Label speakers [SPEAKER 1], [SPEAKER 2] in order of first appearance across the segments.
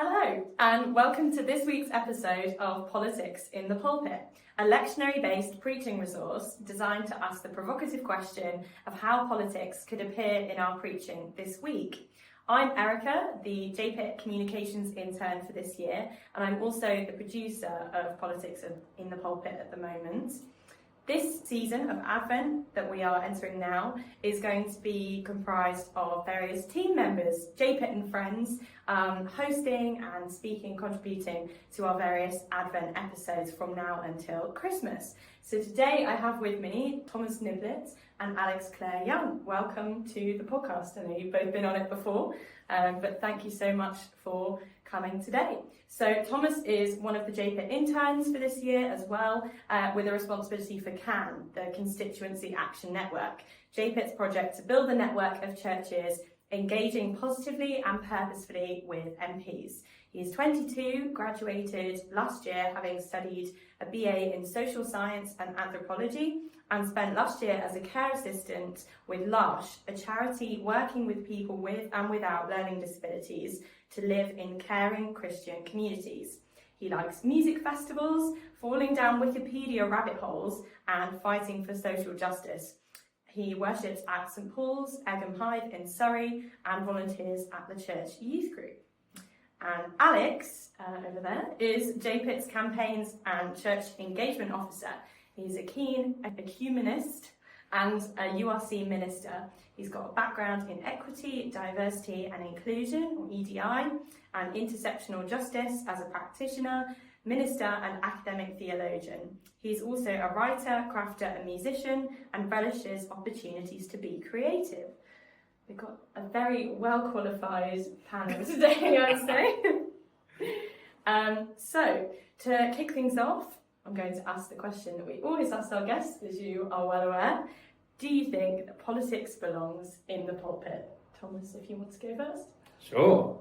[SPEAKER 1] Hello, and welcome to this week's episode of Politics in the Pulpit, a lectionary-based preaching resource designed to ask the provocative question of how politics could appear in our preaching this week. I'm Erica, the JPIT communications intern for this year, and I'm also the producer of Politics in the Pulpit at the moment. This season of Advent that we are entering now is going to be comprised of various team members, JPIT and friends, hosting and speaking, contributing to our various Advent episodes from now until Christmas. So today I have with me Thomas Niblett and Clare-Young. Welcome to the podcast. I know you've both been on it before, but thank you so much for coming today. So Thomas is one of the JPIT interns for this year as well, with a responsibility for CAN, the Constituency Action Network, JPIT's project to build a network of churches engaging positively and purposefully with MPs. He's 22, graduated last year having studied a BA in social science and anthropology, and spent last year as a care assistant with L'Arche, a charity working with people with and without learning disabilities to live in caring Christian communities. He likes music festivals, falling down Wikipedia rabbit holes, and fighting for social justice. He worships at St Paul's, Egham Hythe in Surrey, and volunteers at the church youth group. And Alex, over there, is JPIT's campaigns and church engagement officer. He's a keen ecumenist and a URC minister. He's got a background in equity, diversity and inclusion, or EDI, and intersectional justice as a practitioner, minister and academic theologian. He's also a writer, crafter and musician, and relishes opportunities to be creative. We've got a very well-qualified panel today, I'd say. So, to kick things off, I'm going to ask the question that we always ask our guests, as you are well aware. Do you think that politics belongs in the pulpit? Thomas, if you want to go first.
[SPEAKER 2] Sure.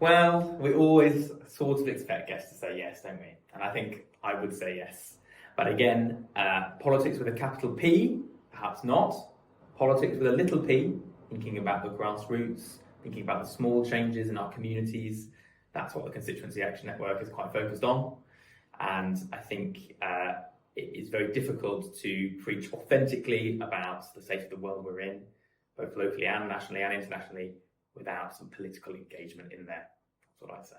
[SPEAKER 2] Well, we always sort of expect guests to say yes, don't we? And I think I would say yes. But again, politics with a capital P, perhaps not. Politics with a little p, thinking about the grassroots, thinking about the small changes in our communities. That's what the Constituency Action Network is quite focused on. And I think it is very difficult to preach authentically about the state of the world we're in, both locally and nationally and internationally, without some political engagement in there. That's what I'd say.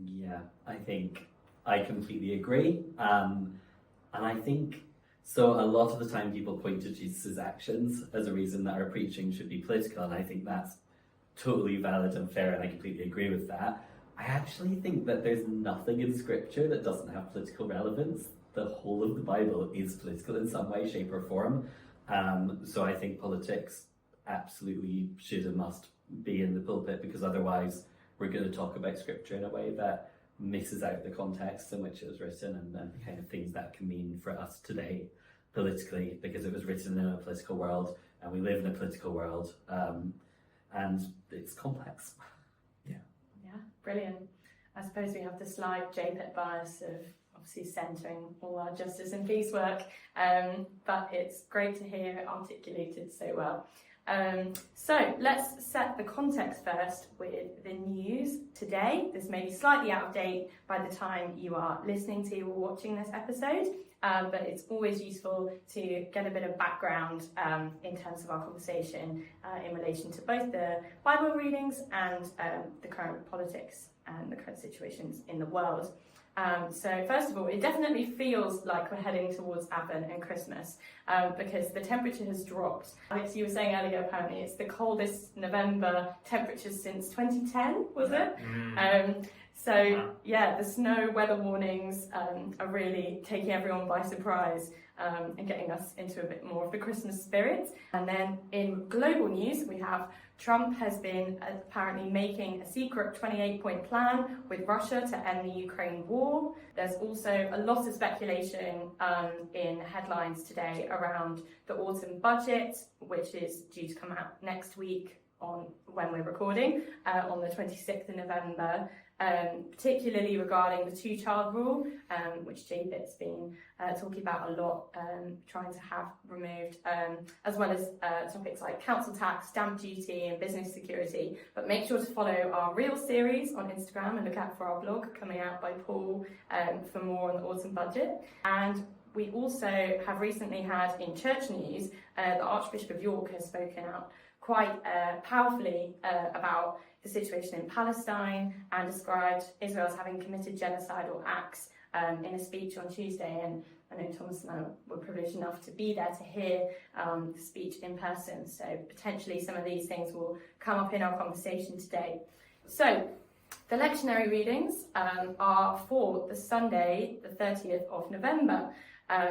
[SPEAKER 3] Yeah, I think I completely agree. And I think, so a lot of the time people point to Jesus' actions as a reason that our preaching should be political, and I think that's totally valid and fair, and I completely agree with that. I actually think that there's nothing in Scripture that doesn't have political relevance. The whole of the Bible is political in some way, shape or form. So I think politics absolutely should and must be in the pulpit, because otherwise we're going to talk about Scripture in a way that misses out the context in which it was written and the kind of things that can mean for us today politically, because it was written in a political world and we live in a political world, and it's complex.
[SPEAKER 1] Yeah, brilliant. I suppose we have the slight JPIT bias of obviously centering all our justice and peace work, but it's great to hear it articulated so well. So let's set the context first with the news today. This may be slightly out of date by the time you are listening to or watching this episode, but it's always useful to get a bit of background in terms of our conversation in relation to both the Bible readings and the current politics and the current situations in the world. So first of all, it definitely feels like we're heading towards Advent and Christmas because the temperature has dropped. Alex, you were saying earlier, apparently it's the coldest November temperatures since 2010, was it? So yeah, the snow weather warnings are really taking everyone by surprise and getting us into a bit more of the Christmas spirit. And then in global news, we have Trump has been apparently making a secret 28-point plan with Russia to end the Ukraine war. There's also a lot of speculation in headlines today around the autumn budget, which is due to come out next week on when we're recording, on the 26th of November, particularly regarding the two-child rule, which JPIT's been talking about a lot, trying to have removed, as well as topics like council tax, stamp duty and business security. But make sure to follow our Real series on Instagram and look out for our blog coming out by Paul for more on the autumn budget. And we also have recently had in church news, the Archbishop of York has spoken out quite powerfully about the situation in Palestine and described Israel as having committed genocidal acts in a speech on Tuesday. And I know Thomas and I were privileged enough to be there to hear the speech in person. So potentially some of these things will come up in our conversation today. So the lectionary readings are for the Sunday, the 30th of November,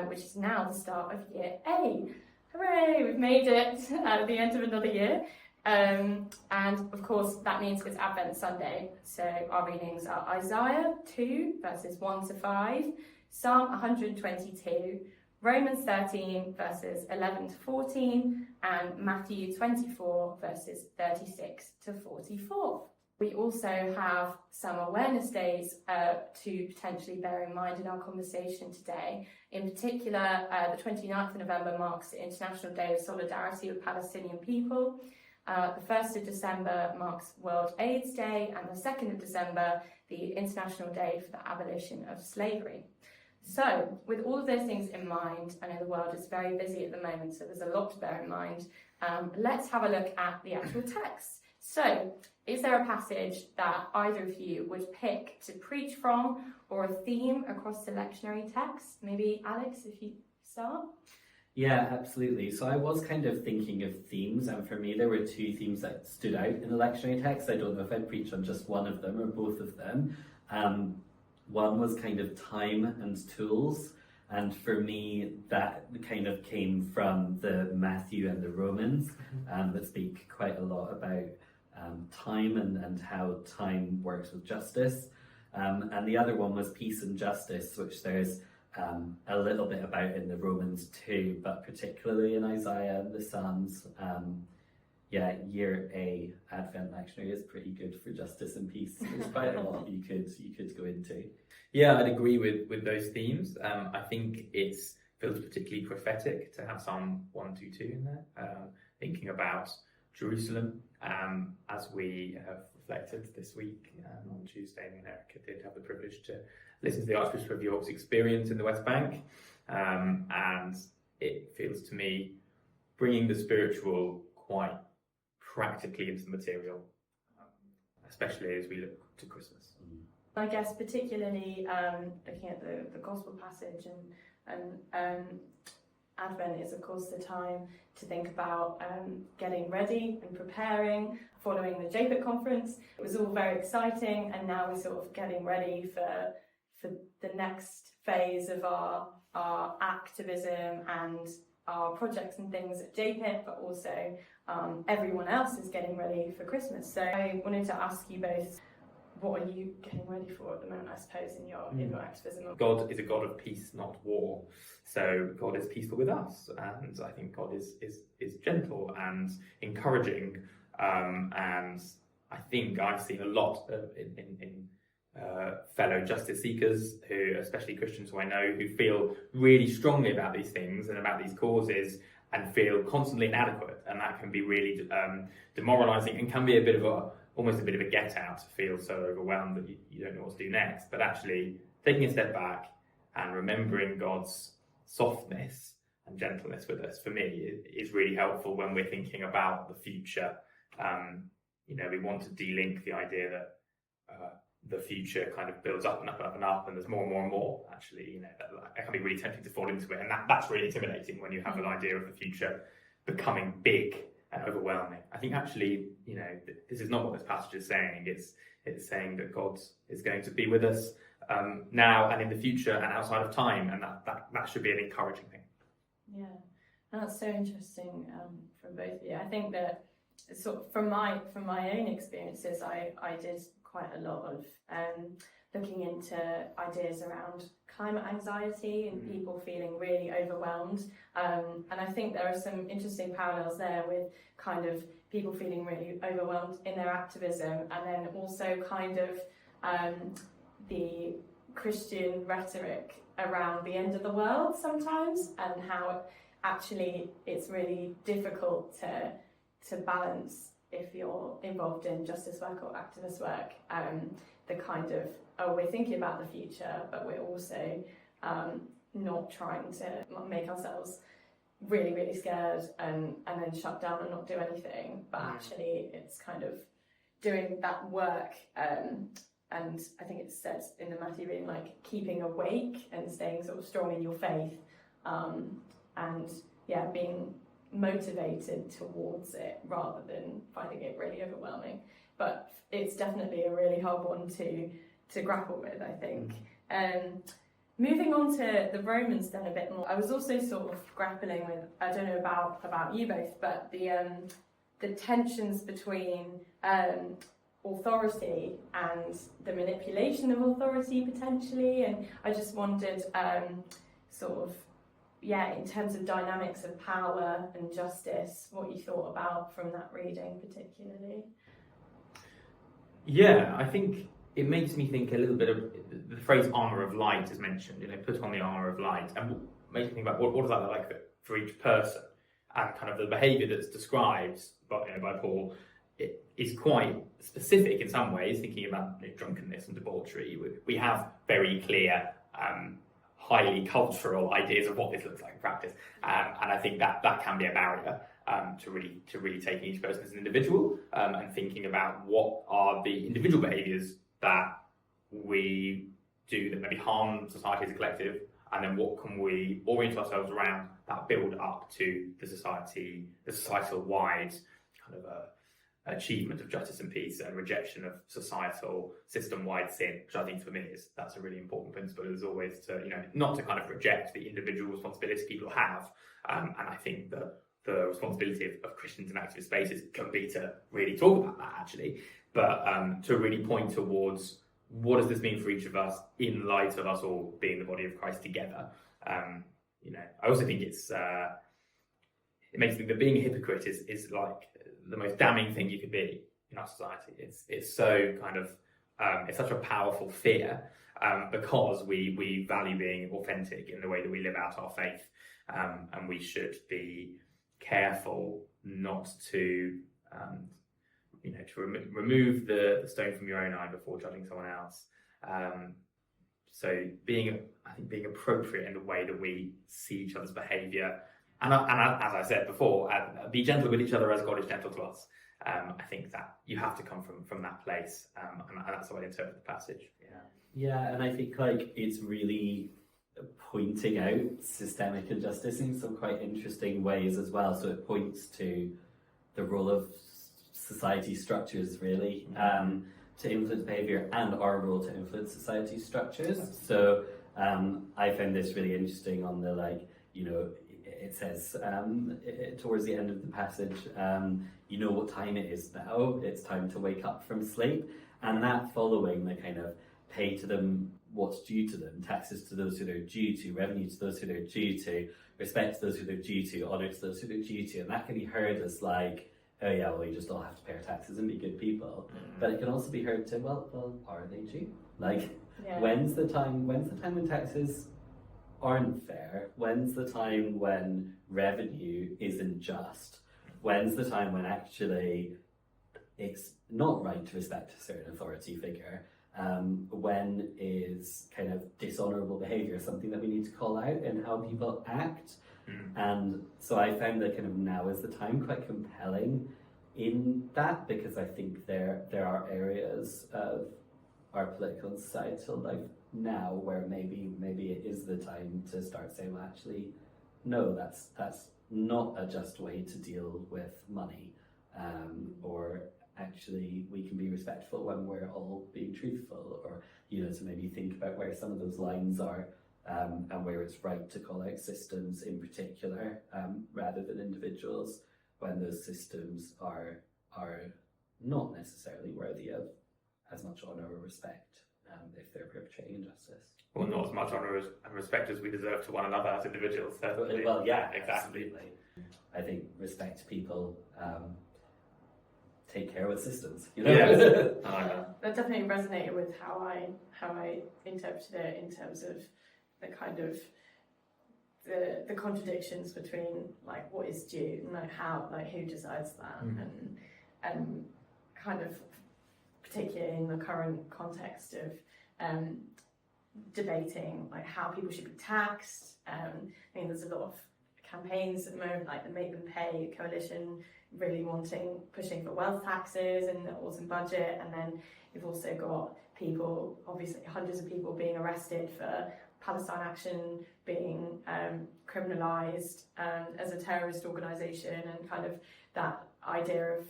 [SPEAKER 1] which is now the start of year A. Hooray, we've made it at the end of another year. And of course, that means it's Advent Sunday. So our readings are Isaiah 2, verses 1 to 5, Psalm 122, Romans 13, verses 11 to 14, and Matthew 24, verses 36 to 44. We also have some awareness days to potentially bear in mind in our conversation today. In particular, the 29th of November marks the International Day of Solidarity with Palestinian People. The 1st of December marks World AIDS Day, and the 2nd of December, the International Day for the Abolition of Slavery. So, with all of those things in mind, I know the world is very busy at the moment, so there's a lot to bear in mind. Let's have a look at the actual text. So, is there a passage that either of you would pick to preach from, or a theme across the lectionary text? Maybe Alex, if you start?
[SPEAKER 3] Yeah, absolutely. So I was kind of thinking of themes, and for me there were two themes that stood out in the lectionary text. I don't know if I'd preach on just one of them or both of them. One was kind of time and tools, and for me that kind of came from the Matthew and the Romans that speak quite a lot about time and how time works with justice. And the other one was peace and justice, which there's a little bit about in the Romans too, but particularly in Isaiah and the Psalms. Year A Advent lectionary is pretty good for justice and peace. There's quite a lot you could go into.
[SPEAKER 2] Yeah, I'd agree with those themes. I think it feels particularly prophetic to have Psalm 122 in there, thinking about Jerusalem, as we have reflected this week on Tuesday. And Erica did have the privilege to listen to the Archbishop of York's experience in the West Bank, and it feels to me bringing the spiritual quite practically into the material, especially as we look to Christmas.
[SPEAKER 1] I guess particularly looking at the gospel passage and Advent is of course the time to think about getting ready and preparing, following the JPIT conference. It was all very exciting, and now we're sort of getting ready for the next phase of our activism and our projects and things at JPIT, but also everyone else is getting ready for Christmas. So I wanted to ask you both, what are you getting ready for at the moment, I suppose, in your activism?
[SPEAKER 2] God is a God of peace, not war. So God is peaceful with us, and I think God is gentle and encouraging. And I think I've seen a lot in fellow justice seekers, who, especially Christians who I know, who feel really strongly about these things and about these causes, and feel constantly inadequate, and that can be really demoralising, and can be almost a bit of a get out, to feel so overwhelmed that you don't know what to do next. But actually taking a step back and remembering God's softness and gentleness with us, for me, is really helpful when we're thinking about the future. We want to de-link the idea that the future kind of builds up and up and up and up, and there's more and more and more. Actually, that can be really tempting to fall into it, and that's really intimidating when you have an idea of the future becoming big and overwhelming. I think actually, this is not what this passage is saying. It's saying that God is going to be with us now and in the future and outside of time, and that should be an encouraging thing.
[SPEAKER 1] Yeah, that's so interesting from both of you. I think that sort of from my own experiences, I did quite a lot of looking into ideas around climate anxiety and people feeling really overwhelmed. And I think there are some interesting parallels there with kind of people feeling really overwhelmed in their activism, and then also kind of the Christian rhetoric around the end of the world sometimes, and how actually it's really difficult to balance if you're involved in justice work or activist work, the kind of, oh, we're thinking about the future, but we're also not trying to make ourselves really, really scared and then shut down and not do anything, but actually it's kind of doing that work, and I think it says in the Matthew reading, like keeping awake and staying sort of strong in your faith, and yeah, being motivated towards it rather than finding it really overwhelming. But it's definitely a really hard one to grapple with, I think. Moving on to the Romans then a bit more, I was also sort of grappling with, I don't know about you both, but the tensions between authority and the manipulation of authority potentially, and I just wondered in terms of dynamics of power and justice, what you thought about from that reading particularly.
[SPEAKER 2] Yeah, I think it makes me think a little bit of the phrase armour of light is mentioned, put on the armour of light, and makes me think about what does that look like for each person, and kind of the behaviour that's described by Paul. It is quite specific in some ways, thinking about drunkenness and debauchery. We have very clear, highly cultural ideas of what this looks like in practice, and I think that can be a barrier to really taking each person as an individual, and thinking about what are the individual behaviours that we do that maybe harm society as a collective, and then what can we orient ourselves around that build up to the societal wide kind of achievement of justice and peace and rejection of societal system-wide sin, which I think for me that's a really important principle, is always to not to kind of reject the individual responsibility people have, and I think that the responsibility of Christians in activist spaces can be to really talk about that actually, but to really point towards what does this mean for each of us in light of us all being the body of Christ together. I also think it makes me think that being a hypocrite is like the most damning thing you could be in our society. It's so kind of it's such a powerful fear, because we value being authentic in the way that we live out our faith, and we should be careful not to remove the stone from your own eye before judging someone else. So being appropriate in the way that we see each other's behaviour, and as I said before, be gentle with each other as God is gentle to us. I think that you have to come from that place, and that's how I interpret the passage.
[SPEAKER 3] Yeah, and I think it's really pointing out systemic injustice in some quite interesting ways as well. So it points to the role of society structures really to influence behaviour, and our role to influence society structures. So I found this really interesting on the it says towards the end of the passage, you know what time it is now, it's time to wake up from sleep, and that following the kind of pay to them what's due to them, taxes to those who they're due to, revenue to those who they're due to, respect to those who they're due to, honour to those who they're due to, and that can be heard as like, oh yeah, well you just all have to pay our taxes and be good people. But it can also be heard to, well, are they due? When's the time when taxes aren't fair? When's the time when revenue isn't just? When's the time when actually it's not right to respect a certain authority figure? When is kind of dishonourable behaviour something that we need to call out in how people act? And so I found that kind of now is the time quite compelling in that, because I think there are areas of our political and societal life now where maybe it is the time to start saying, well, actually, no, that's not a just way to deal with money, or actually we can be respectful when we're all being truthful, or to maybe think about where some of those lines are, and where it's right to call out systems in particular, rather than individuals, when those systems are not necessarily worthy of as much honour or respect. if they're perpetrating injustice.
[SPEAKER 2] Well, not as much honour and respect as we deserve to one another as individuals. Certainly.
[SPEAKER 3] Well, yeah,
[SPEAKER 2] exactly.
[SPEAKER 3] absolutely. I think respect people, take care with systems. You know?
[SPEAKER 2] Yes.
[SPEAKER 1] That definitely resonated with how I interpreted it in terms of the kind of the contradictions between like what is due and like how, like who decides that, and kind of particularly in the current context of debating like how people should be taxed. I mean, there's a lot of campaigns at the moment, like the Make Them Pay coalition, really pushing for wealth taxes in the autumn budget, and then you've also got people, obviously hundreds of people being arrested for Palestine Action being criminalised as a terrorist organisation, and kind of that idea of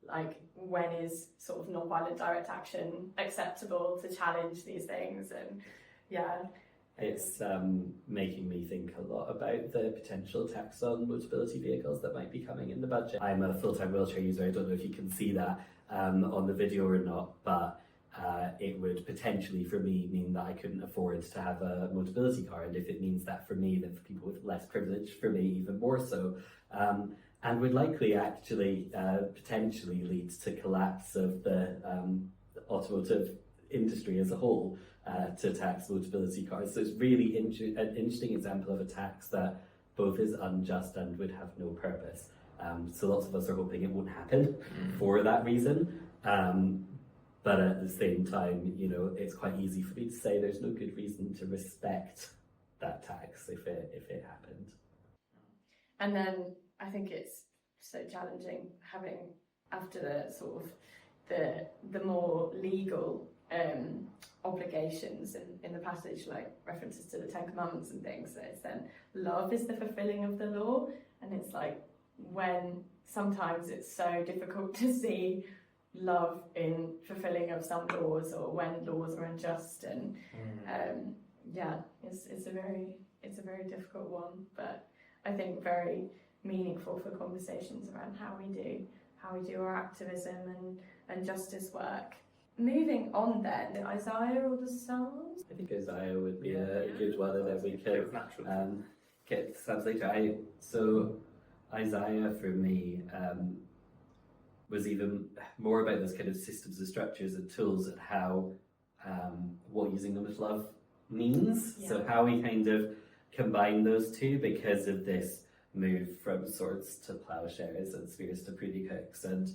[SPEAKER 1] like when is sort of non-violent direct action acceptable to challenge these things. And yeah,
[SPEAKER 3] it's making me think a lot about the potential tax on mobility vehicles that might be coming in the budget. I'm a full-time wheelchair user. I don't know if you can see that on the video or not, but it would potentially for me mean that I couldn't afford to have a mobility car, and if it means that for me, then for people with less privilege, for me even more so, and would likely actually potentially lead to collapse of the automotive industry as a whole, to tax mobility cars. So it's really an interesting example of a tax that both is unjust and would have no purpose. So lots of us are hoping it won't happen for that reason. But at the same time, you know, it's quite easy for me to say there's no good reason to respect that tax if it happened.
[SPEAKER 1] And then I think it's so challenging having, after the sort of the more legal obligations in the passage, like references to the Ten Commandments and things, that it's then love is the fulfilling of the law, and it's like when sometimes it's so difficult to see love in fulfilling of some laws, or when laws are unjust, and yeah, it's a very difficult one, but I think very meaningful for conversations around how we do our activism and justice work. Moving on then, the Isaiah or the Psalms?
[SPEAKER 3] I think Isaiah would be a good one, and then we could get Psalms later. So Isaiah for me was even more about those kind of systems and structures and tools, and how what using them with love means. Yeah. So how we kind of combine those two because of this move from swords to plowshares and spears to pruning hooks. And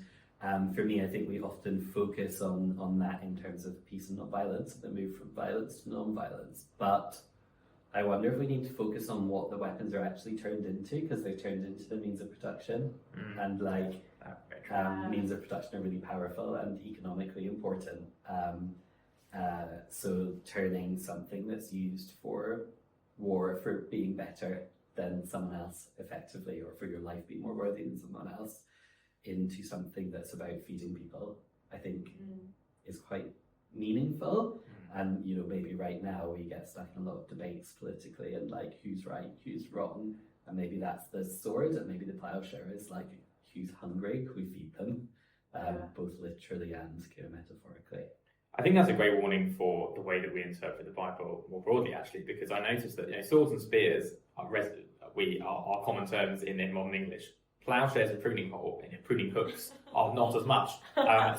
[SPEAKER 3] for me, I think we often focus on that in terms of peace and non-violence, and the move from violence to non-violence. But I wonder if we need to focus on what the weapons are actually turned into, because they're turned into the means of production, and like means of production are really powerful and economically important. So turning something that's used for war for being better than someone else effectively, or for your life being more worthy than someone else, into something that's about feeding people, I think is quite meaningful. And you know, maybe right now we get stuck in a lot of debates politically, and like who's right, who's wrong, and maybe that's the sword, and maybe the plowshare is like who's hungry, we feed them, both literally and kind of metaphorically.
[SPEAKER 2] I think that's a great warning for the way that we interpret the Bible more broadly, actually, because I noticed that swords and spears are common terms in modern English. Plowshares and pruning hooks are not as much.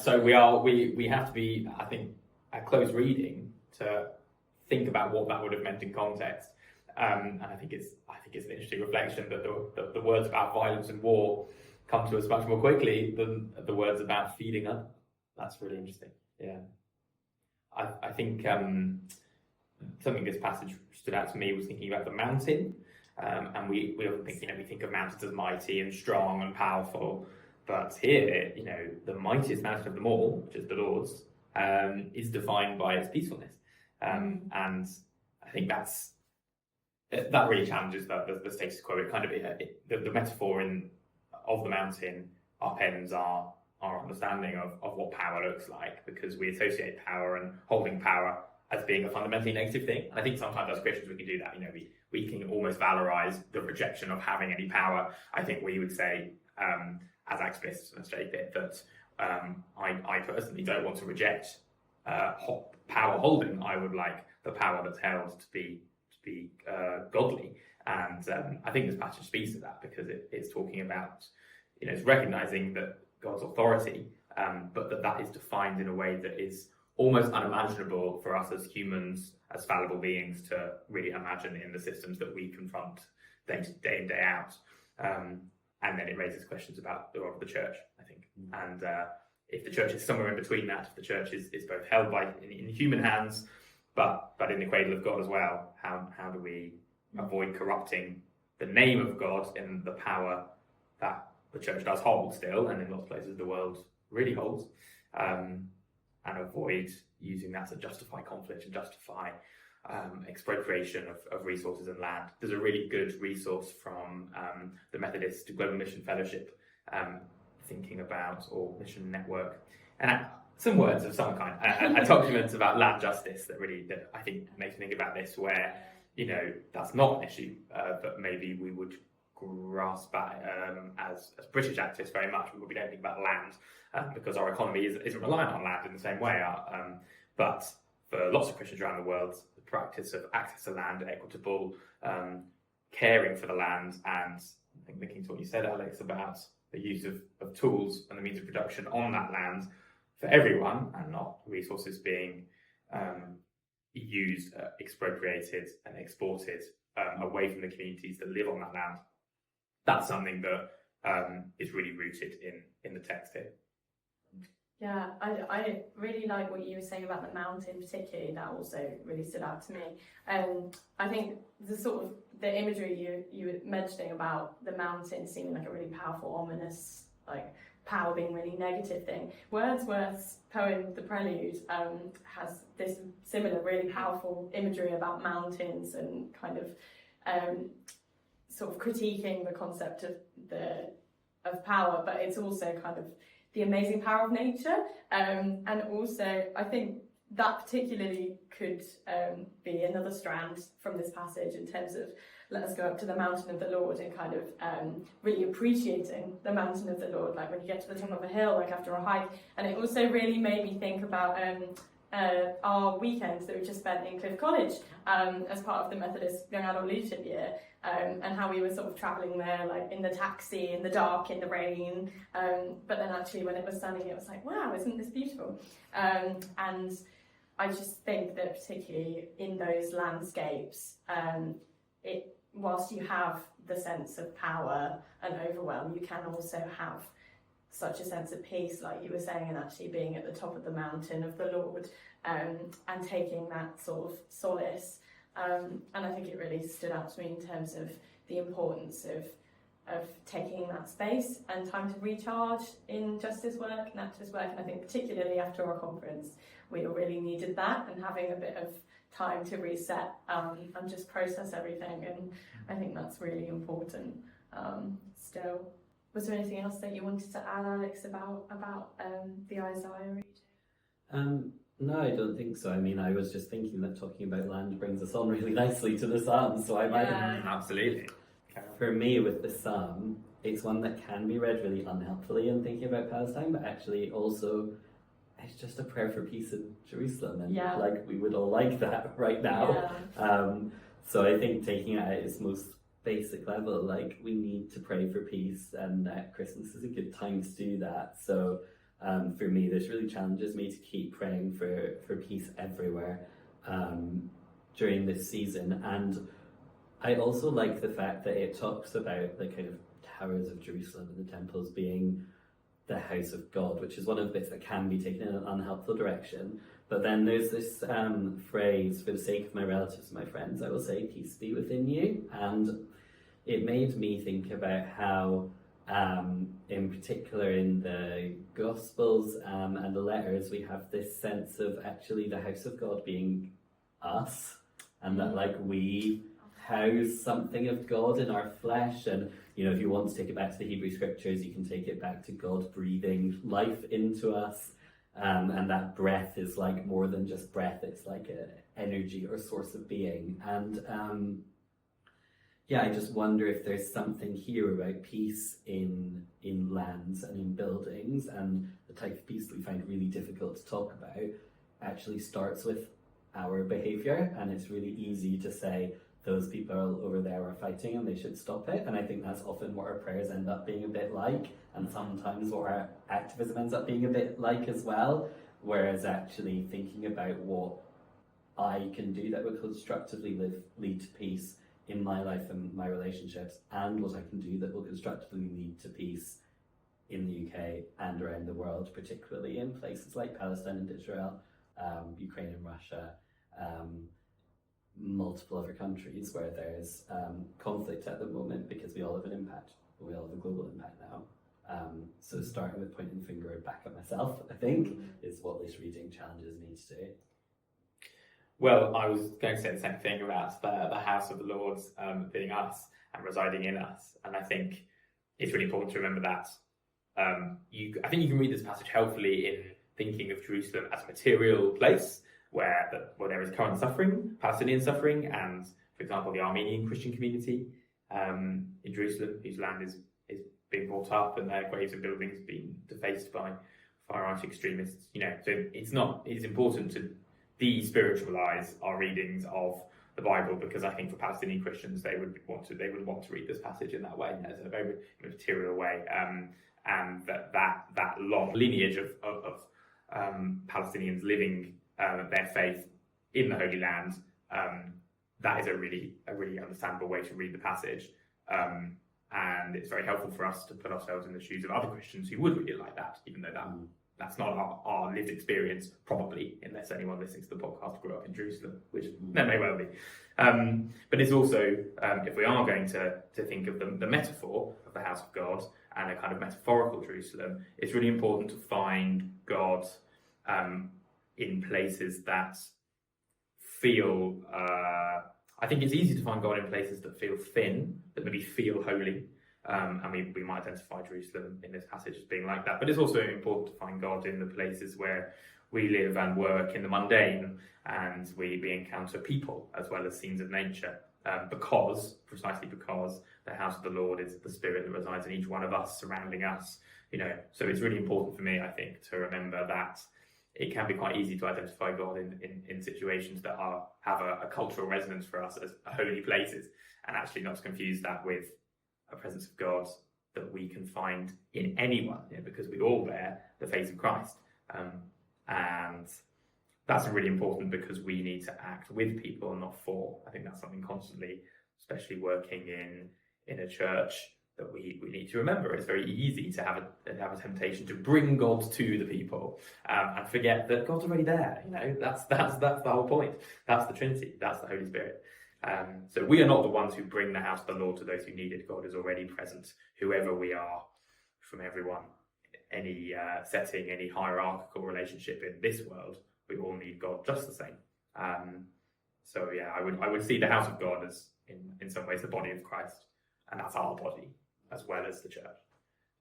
[SPEAKER 2] So we have to be, I think, at close reading to think about what that would have meant in context. And I think it's an interesting reflection that the words about violence and war come to us much more quickly than the words about feeding up. That's really interesting. Yeah. I think something this passage stood out to me was thinking about the mountain. And we often think, we think of mountains as mighty and strong and powerful. But here, the mightiest mountain of them all, which is the Lord's, is defined by its peacefulness. And I think that really challenges the status quo. It kind of the metaphor of the mountain upends our understanding of what power looks like, because we associate power and holding power as being a fundamentally negative thing. And I think sometimes as Christians we can do that. We can almost valorize the rejection of having any power. I think we would say, as activists, let's JPIT, that I personally don't want to reject power holding. I would like the power that's held to be godly, and I think this passage speaks to that because it's talking about, it's recognizing that God's authority, but that is defined in a way that is almost unimaginable for us as humans, as fallible beings, to really imagine in the systems that we confront day in, day out. And then it raises questions about the role of the church, I think. And if the church is somewhere in between that, if the church is both held in human hands, but in the cradle of God as well, how do we avoid corrupting the name of God in the power that the church does hold still, and in lots of places the world really holds, and avoid using that to justify conflict and justify expropriation of resources and land. There's a really good resource from the Methodist Global Mission Fellowship, thinking about, or Mission Network, and some words of some kind, a document about land justice that I think makes me think about this, where that's not an issue, but maybe we would grasp that as British activists very much. We don't think about land because our economy isn't reliant on land in the same way. But for lots of Christians around the world, the practice of access to land, equitable caring for the land, and I think linking to what you said, Alex, about the use of tools and the means of production on that land for everyone, and not resources being used, expropriated and exported away from the communities that live on that land. That's something that is really rooted in the text here.
[SPEAKER 1] Yeah, I really like what you were saying about the mountain particularly. That also really stood out to me. I think the imagery you were mentioning about the mountain seeming like a really powerful, ominous, like power being really negative thing. Wordsworth's poem The Prelude has this similar really powerful imagery about mountains and kind of sort of critiquing the concept of power, but it's also kind of the amazing power of nature, and also I think that particularly could be another strand from this passage in terms of let us go up to the mountain of the Lord, and kind of really appreciating the mountain of the Lord, like when you get to the top of a hill, like after a hike. And it also really made me think about our weekend that we just spent in Cliff College as part of the Methodist Young Adult Leadership Year, and how we were sort of travelling there like in the taxi, in the dark, in the rain, but then actually when it was sunny it was like, wow, isn't this beautiful? And I just think that particularly in those landscapes, whilst you have the sense of power and overwhelm, you can also have such a sense of peace, like you were saying, and actually being at the top of the mountain of the Lord, and taking that sort of solace. And I think it really stood out to me in terms of the importance of taking that space and time to recharge in justice work and activist work. And I think particularly after our conference, we all really needed that, and having a bit of time to reset and just process everything. And I think that's really important still. Was there anything else that you wanted to add, Alex, about the Isaiah reading?
[SPEAKER 3] No, I don't think so. I mean, I was just thinking that talking about land brings us on really nicely to the Psalm, so I might...
[SPEAKER 2] Absolutely.
[SPEAKER 3] For me, with the Psalm, it's one that can be read really unhelpfully in thinking about Palestine, but actually also it's just a prayer for peace in Jerusalem, and like we would all like that right now. So I think taking it at its most basic level, like we need to pray for peace, and Christmas is a good time to do that. So for me, this really challenges me to keep praying for peace everywhere during this season. And I also like the fact that it talks about the kind of towers of Jerusalem and the temples being the house of God, which is one of the bits that can be taken in an unhelpful direction. But then there's this phrase, for the sake of my relatives and my friends, I will say, peace be within you. And it made me think about how, in particular in the Gospels and the letters, we have this sense of actually the house of God being us, and that like we house something of God in our flesh. And if you want to take it back to the Hebrew scriptures, you can take it back to God breathing life into us, and that breath is like more than just breath, it's like an energy or source of being. And I just wonder if there's something here about peace in lands and in buildings, and the type of peace that we find really difficult to talk about, actually starts with our behaviour, and it's really easy to say those people over there are fighting and they should stop it. And I think that's often what our prayers end up being a bit like, and sometimes what our activism ends up being a bit like as well. Whereas actually thinking about what I can do that will constructively lead to peace in my life and my relationships, and what I can do that will constructively lead to peace in the UK and around the world, particularly in places like Palestine and Israel, Ukraine and Russia, multiple other countries where there's conflict at the moment, because we all have an impact. We all have a global impact now. So starting with pointing the finger back at myself, I think, is what this reading challenges me to do.
[SPEAKER 2] Well, I was going to say the same thing about the house of the Lord being us and residing in us. And I think it's really important to remember that. I think you can read this passage helpfully in thinking of Jerusalem as a material place where there is current suffering, Palestinian suffering, and, for example, the Armenian Christian community in Jerusalem, whose land is being brought up and their graves and buildings being defaced by far-right extremists. So it's important to de-spiritualize our readings of the Bible, because I think for Palestinian Christians they would want to read this passage in that way, as a very material way, and that long lineage of Palestinians living their faith in the Holy Land, that is a really understandable way to read the passage, and it's very helpful for us to put ourselves in the shoes of other Christians who would read it like that, even though that's not our lived experience, probably, unless anyone listening to the podcast grew up in Jerusalem, which there may well be. But it's also, if we are going to think of the metaphor of the house of God and a kind of metaphorical Jerusalem, it's really important to find God in places that feel... I think it's easy to find God in places that feel thin, that maybe feel holy. And we might identify Jerusalem in this passage as being like that. But it's also important to find God in the places where we live and work in the mundane, and we encounter people as well as scenes of nature. Precisely because the house of the Lord is the Spirit that resides in each one of us, surrounding us. So it's really important for me, I think, to remember that it can be quite easy to identify God in situations that have a cultural resonance for us as holy places, and actually not to confuse that with a presence of God that we can find in anyone, because we all bear the face of Christ. And that's really important, because we need to act with people and not for. I think that's something constantly, especially working in a church, that we need to remember. It's very easy to have a temptation to bring God to the people and forget that God's already there. That's the whole point. That's the Trinity. That's the Holy Spirit. So we are not the ones who bring the house of the Lord to those who need it. God is already present, whoever we are, from everyone, any setting, any hierarchical relationship in this world. We all need God just the same. So yeah, I would see the house of God as in some ways the body of Christ, and that's our body as well as the church,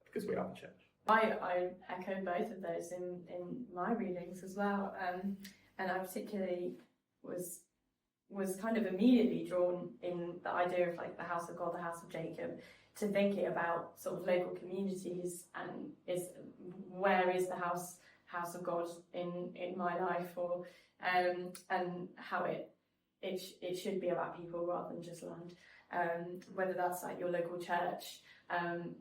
[SPEAKER 2] because we are the church.
[SPEAKER 1] I echo both of those in my readings as well, and I particularly was kind of immediately drawn in the idea of like the house of God, the house of Jacob, to thinking about sort of local communities, and where is the house of God in my life, or and how it should be about people rather than just land, whether that's like your local church,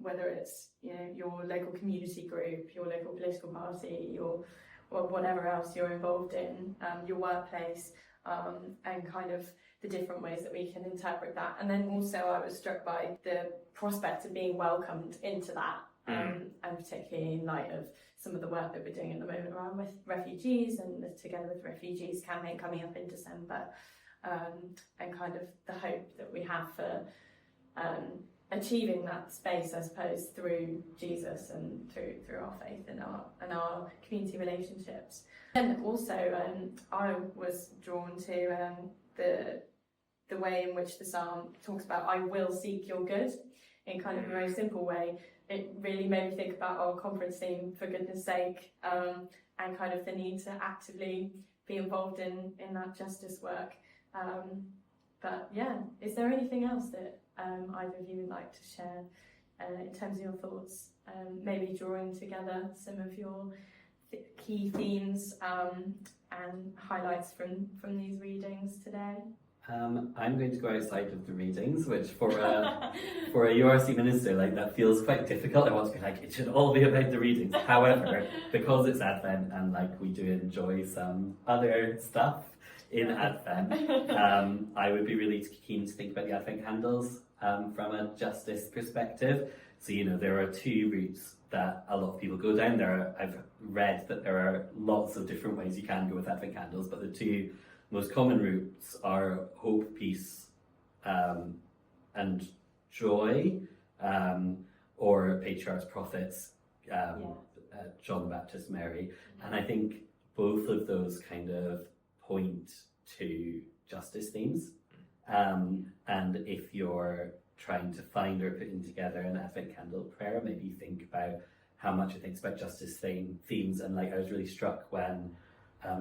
[SPEAKER 1] whether it's your local community group, your local political party, or whatever else you're involved in, your workplace. And kind of the different ways that we can interpret that. And then also I was struck by the prospect of being welcomed into that, and particularly in light of some of the work that we're doing at the moment around with refugees, and the Together with Refugees campaign coming up in December, and kind of the hope that we have for achieving that space, I suppose, through Jesus and through our faith and our community relationships. And also, I was drawn to the way in which the psalm talks about "I will seek your good" in kind of a very simple way. It really made me think about our conference theme, "For goodness sake," and kind of the need to actively be involved in that justice work. But yeah, is there anything else that either of you would like to share in terms of your thoughts? Maybe drawing together some of your key themes and highlights from these readings today?
[SPEAKER 3] I'm going to go outside of the readings, which for a URC minister, like, that feels quite difficult. I want to be like, it should all be about the readings. However, because it's Advent and like we do enjoy some other stuff in Advent, I would be really keen to think about the Advent candles from a justice perspective. So, you know, there are two routes that a lot of people go down. I've read that there are lots of different ways you can go with Advent candles, but the two most common routes are hope, peace, and joy, or patriarchs, prophets, John the Baptist, Mary. And I think both of those kind of point to justice themes. And if you're trying to find or putting together an Advent candle prayer, maybe think about how much it thinks about justice themes. And like, I was really struck when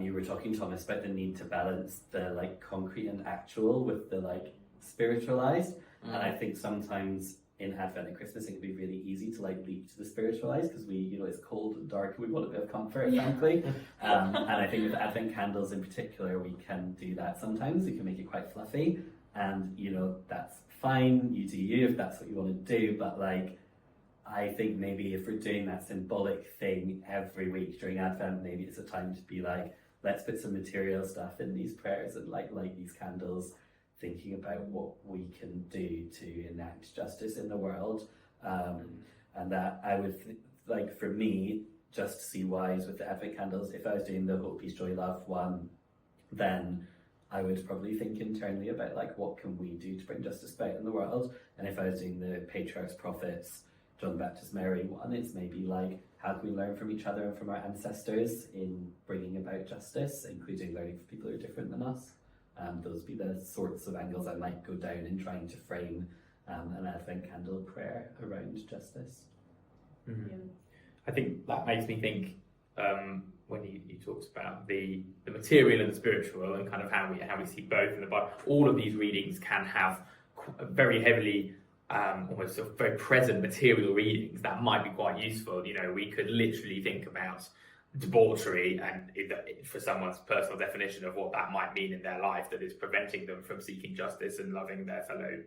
[SPEAKER 3] you were talking, Thomas, about the need to balance the like concrete and actual with the like spiritualized. And I think sometimes in Advent and Christmas it can be really easy to like leap to the spiritualized because we, you know, it's cold and dark and we want a bit of comfort, frankly. And I think with Advent candles in particular, we can do that sometimes. We can make it quite fluffy, and you know, that's fine. You do you if that's what you want to do, but like, I think maybe if we're doing that symbolic thing every week during Advent, maybe it's a time to be like, let's put some material stuff in these prayers and like light these candles, thinking about what we can do to enact justice in the world. And that I would, like, for me, just to see wise with the Advent candles, if I was doing the Hope, Peace, Joy, Love one, then I would probably think internally about like, what can we do to bring justice about in the world? And if I was doing the patriarchs, prophets, John the Baptist, Mary one, it's maybe like, how can we learn from each other and from our ancestors in bringing about justice, including learning from people who are different than us. Those would be the sorts of angles I might go down in trying to frame an Advent candle prayer around justice.
[SPEAKER 2] Mm-hmm. Yeah. I think that makes me think when you talked about the material and the spiritual and kind of how we see both in the Bible. All of these readings can have very heavily almost sort of very present material readings that might be quite useful. You know, we could literally think about debauchery and for someone's personal definition of what that might mean in their life that is preventing them from seeking justice and loving their fellow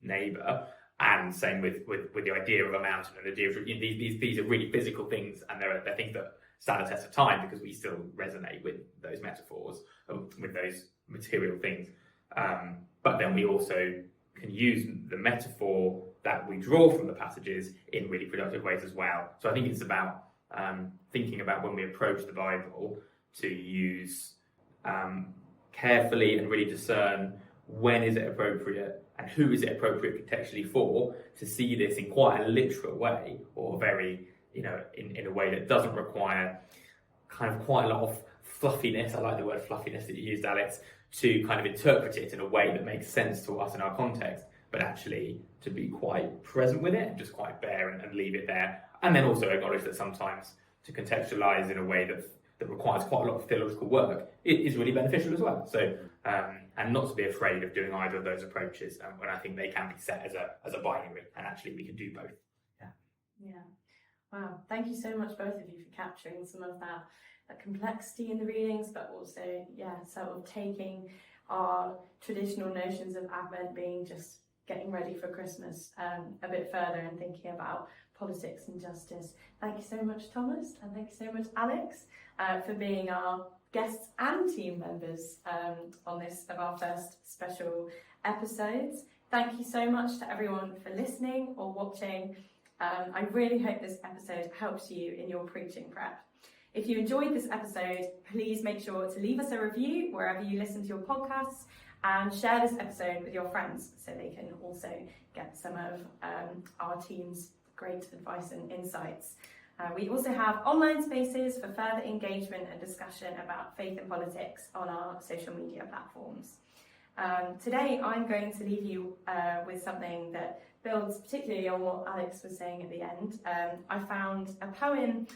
[SPEAKER 2] neighbour. And same with the idea of a mountain and the idea of, you know, these are really physical things, and they're things that stand the test of time because we still resonate with those metaphors, with those material things. But then we also can use the metaphor that we draw from the passages in really productive ways as well. So I think it's about thinking about when we approach the Bible to use carefully and really discern when is it appropriate and who is it appropriate contextually for, to see this in quite a literal way, or very, you know, in a way that doesn't require kind of quite a lot of fluffiness. I like the word fluffiness that you used, Alex, to kind of interpret it in a way that makes sense to us in our context, but actually to be quite present with it and just quite bare and leave it there. And then also acknowledge that sometimes to contextualize in a way that requires quite a lot of theological work, it is really beneficial as well. So, and not to be afraid of doing either of those approaches, when I think they can be set as a binary, and actually we can do both.
[SPEAKER 1] Yeah. Wow. Thank you so much, both of you, for capturing some of that complexity in the readings, but also, sort of taking our traditional notions of Advent being just getting ready for Christmas a bit further and thinking about politics and justice. Thank you so much, Thomas, and thank you so much, Alex, for being our guests and team members on this of our first special episodes. Thank you so much to everyone for listening or watching. I really hope this episode helps you in your preaching prep. If you enjoyed this episode, please make sure to leave us a review wherever you listen to your podcasts, and share this episode with your friends so they can also get some of our team's great advice and insights. We also have online spaces for further engagement and discussion about faith and politics on our social media platforms. Today I'm going to leave you with something that builds particularly on what Alex was saying at the end. I found a poem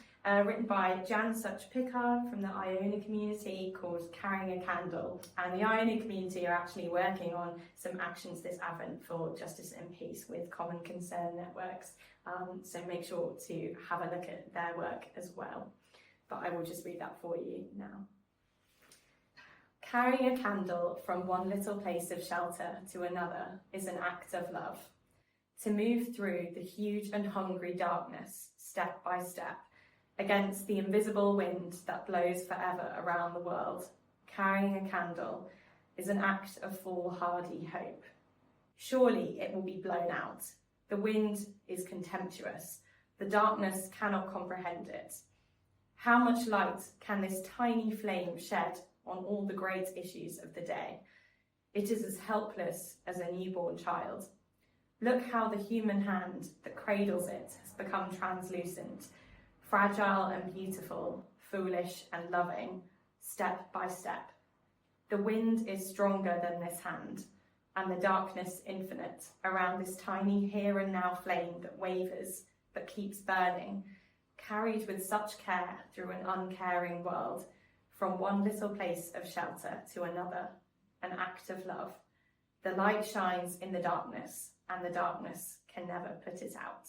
[SPEAKER 1] written by Jan Such-Pickard from the Iona community called Carrying a Candle. And the Iona community are actually working on some actions this Advent for justice and peace with common concern networks. So make sure to have a look at their work as well. but I will just read that for you now. Carrying a candle from one little place of shelter to another is an act of love. To move through the huge and hungry darkness, step by step, against the invisible wind that blows forever around the world, carrying a candle is an act of foolhardy hope. Surely it will be blown out. The wind is contemptuous. The darkness cannot comprehend it. How much light can this tiny flame shed on all the great issues of the day? It is as helpless as a newborn child. Look how the human hand that cradles it has become translucent, fragile and beautiful, foolish and loving, step by step. The wind is stronger than this hand, and the darkness infinite around this tiny here and now flame that wavers but keeps burning, carried with such care through an uncaring world, from one little place of shelter to another, an act of love. The light shines in the darkness, and the darkness can never put it out.